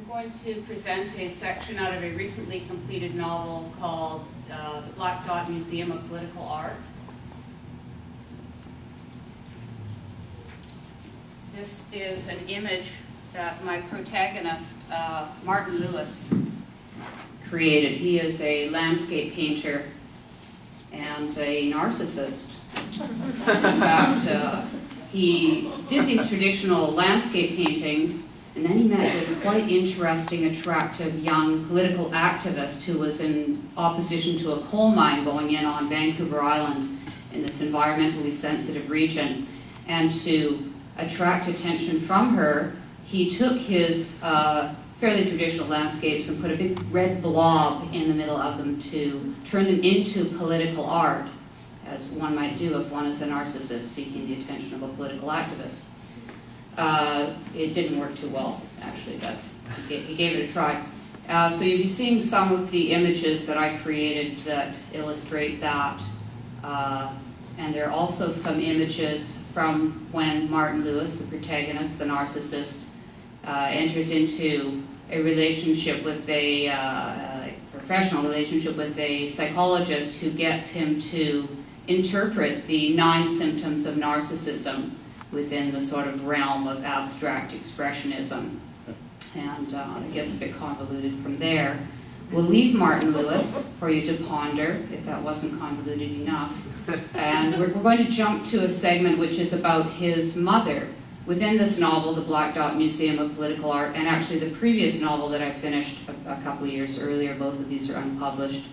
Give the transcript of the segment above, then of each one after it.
going to present a section out of a recently completed novel called The Black Dot Museum of Political Art. This is an image that my protagonist, Martin Lewis, created. He is a landscape painter and a narcissist. In fact, he did these traditional landscape paintings, and then he met this quite interesting, attractive young political activist who was in opposition to a coal mine going in on Vancouver Island in this environmentally sensitive region. And to attract attention from her, he took his fairly traditional landscapes and put a big red blob in the middle of them to turn them into political art, as one might do if one is a narcissist seeking the attention of a political activist. It didn't work too well, actually, but he gave it a try. So you'll be seeing some of the images that I created that illustrate that. And there are also some images from when Martin Lewis, the protagonist, the narcissist, enters into a relationship with a professional relationship with a psychologist who gets him to interpret the 9 symptoms of narcissism within the sort of realm of abstract expressionism. And it gets a bit convoluted from there. We'll leave Martin Lewis for you to ponder, if that wasn't convoluted enough. And we're going to jump to a segment which is about his mother. Within this novel, The Black Dot Museum of Political Art, and actually the previous novel that I finished a couple of years earlier, both of these are unpublished.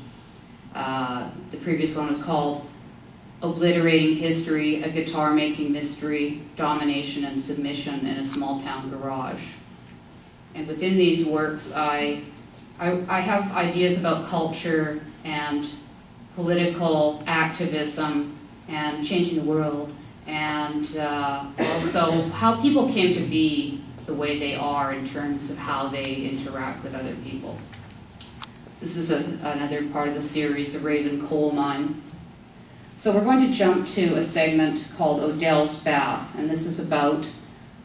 The previous one was called Obliterating History, a Guitar-Making Mystery, Domination and Submission in a Small-Town Garage. And within these works, I have ideas about culture and political activism and changing the world, and also how people came to be the way they are in terms of how they interact with other people. This is another part of the series, The Raven Coal Mine. So we're going to jump to a segment called Odell's Bath, and this is about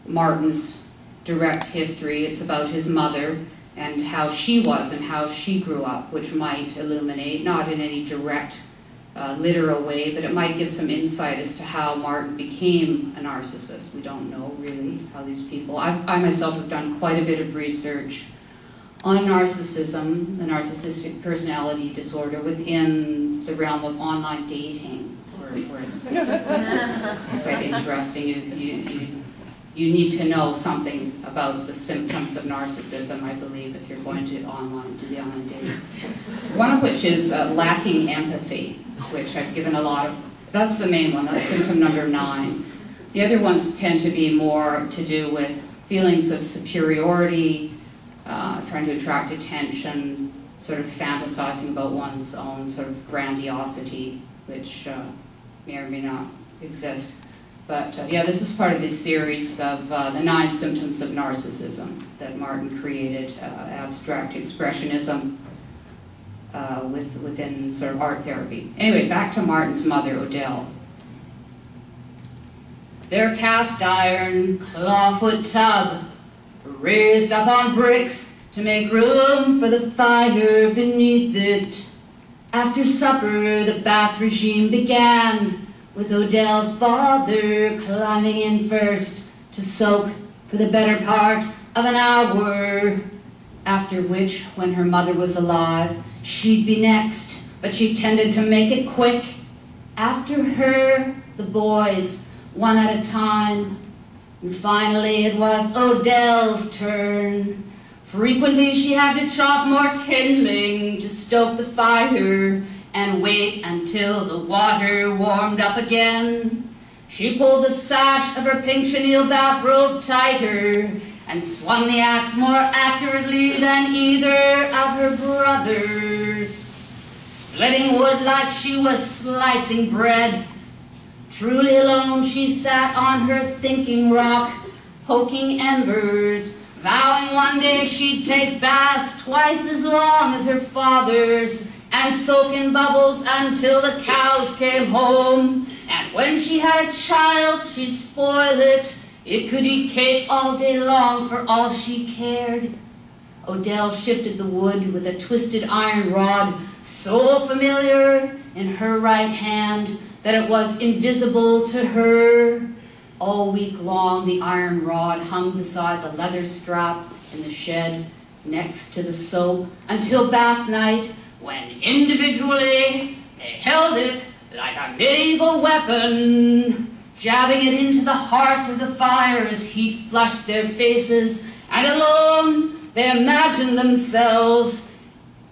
Martin's direct history. It's about his mother and how she was and how she grew up, which might illuminate, not in any direct literal way, but it might give some insight as to how Martin became a narcissist. We don't know really how these people... I myself have done quite a bit of research on narcissism, the narcissistic personality disorder, within the realm of online dating, where it's quite interesting. You need to know something about the symptoms of narcissism, I believe, if you're going to do the online dating. One of which is lacking empathy, which I've given a lot of. That's the main one, that's symptom number 9. The other ones tend to be more to do with feelings of superiority, trying to attract attention, sort of fantasizing about one's own sort of grandiosity, which may or may not exist. But yeah, this is part of this series of the 9 symptoms of narcissism that Martin created, abstract expressionism within sort of art therapy. Anyway, back to Martin's mother, Odell. Their cast iron clawfoot tub, raised up on bricks to make room for the fire beneath it. After supper, the bath regime began, with Odell's father climbing in first to soak for the better part of an hour. After which, when her mother was alive, she'd be next, but she tended to make it quick. After her, the boys, one at a time. And finally, it was Odell's turn. Frequently, she had to chop more kindling to stoke the fire and wait until the water warmed up again. She pulled the sash of her pink chenille bathrobe tighter and swung the axe more accurately than either of her brothers, splitting wood like she was slicing bread. Truly alone she sat on her thinking rock, poking embers, vowing one day she'd take baths twice as long as her father's and soak in bubbles until the cows came home. And when she had a child, she'd spoil it. It could eat cake all day long for all she cared. Odell shifted the wood with a twisted iron rod so familiar in her right hand that it was invisible to her. All week long, the iron rod hung beside the leather strap in the shed next to the soap until bath night, when individually they held it like a medieval weapon, jabbing it into the heart of the fire as heat flushed their faces, and alone they imagined themselves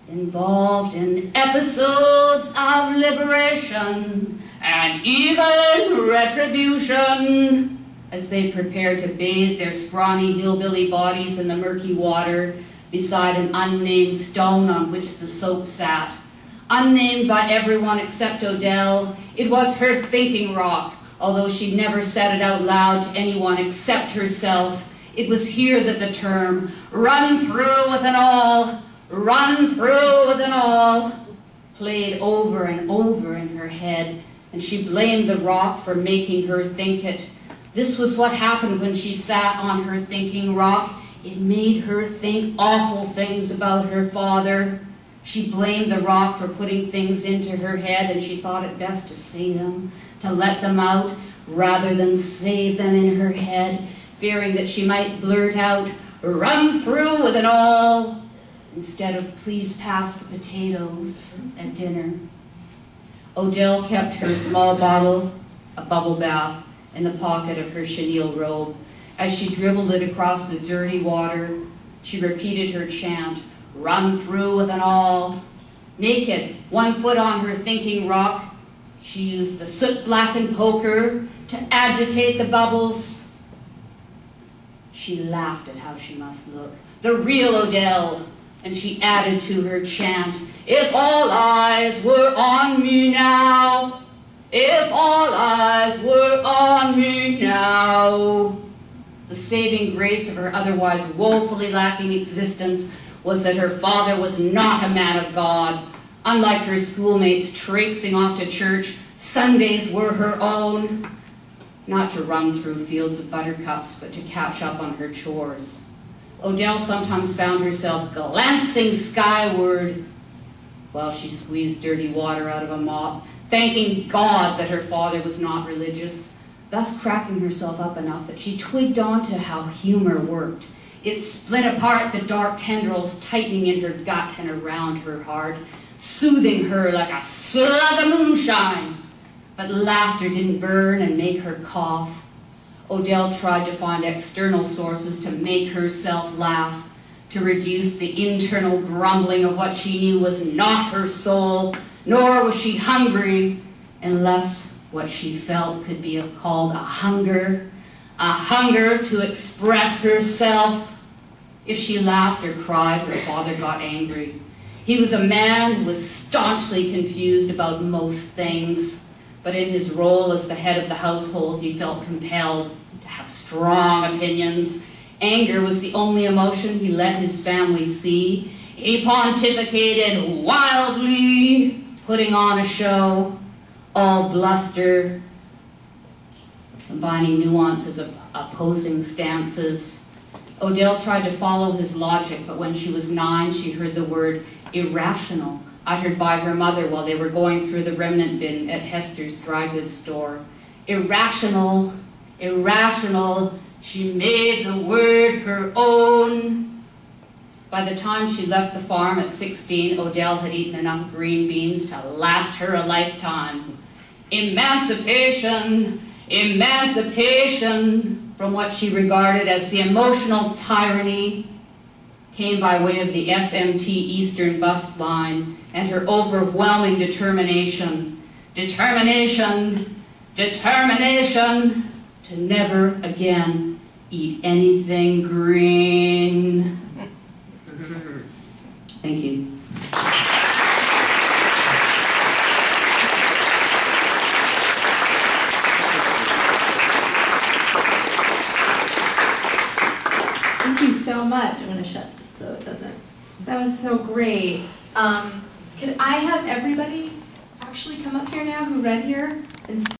involved in episodes of liberation and even retribution as they prepared to bathe their scrawny hillbilly bodies in the murky water beside an unnamed stone on which the soap sat. Unnamed by everyone except Odell, it was her thinking rock, although she'd never said it out loud to anyone except herself. It was here that the term, "run through with an awl, run through with an awl," played over and over in her head, and she blamed the rock for making her think it. This was what happened when she sat on her thinking rock. It made her think awful things about her father. She blamed the rock for putting things into her head, and she thought it best to say them, to let them out, rather than save them in her head, fearing that she might blurt out, "Run through with an awl," instead of "Please pass the potatoes" at dinner. Odell kept her small bottle, a bubble bath, in the pocket of her chenille robe. As she dribbled it across the dirty water, she repeated her chant, "Run through with an awl." Naked, one foot on her thinking rock, she used the soot-blackened poker to agitate the bubbles. She laughed at how she must look, the real Odell, and she added to her chant, "If all eyes were on me now, if all eyes were on me now." The saving grace of her otherwise woefully lacking existence was that her father was not a man of God. Unlike her schoolmates traipsing off to church, Sundays were her own. Not to run through fields of buttercups, but to catch up on her chores. Odell sometimes found herself glancing skyward while she squeezed dirty water out of a mop, thanking God that her father was not religious, thus cracking herself up enough that she twigged on to how humor worked. It split apart the dark tendrils tightening in her gut and around her heart, soothing her like a slug of moonshine. But laughter didn't burn and make her cough. Odell tried to find external sources to make herself laugh, to reduce the internal grumbling of what she knew was not her soul, nor was she hungry, unless what she felt could be called a hunger to express herself. If she laughed or cried, her father got angry. He was a man who was staunchly confused about most things, but in his role as the head of the household, he felt compelled to have strong opinions. Anger was the only emotion he let his family see. He pontificated wildly, putting on a show, all bluster, combining nuances of opposing stances. Odell tried to follow his logic, but when she was 9, she heard the word irrational uttered by her mother while they were going through the remnant bin at Hester's dry goods store. Irrational, irrational, she made the word her own. By the time she left the farm at 16, Odell had eaten enough green beans to last her a lifetime. Emancipation, emancipation from what she regarded as the emotional tyranny came by way of the SMT Eastern bus line and her overwhelming determination, determination to never again eat anything green. Thank you. Thank you so much. I'm going to shut this so it doesn't. That was so great. Could I have everybody actually come up here now who read here and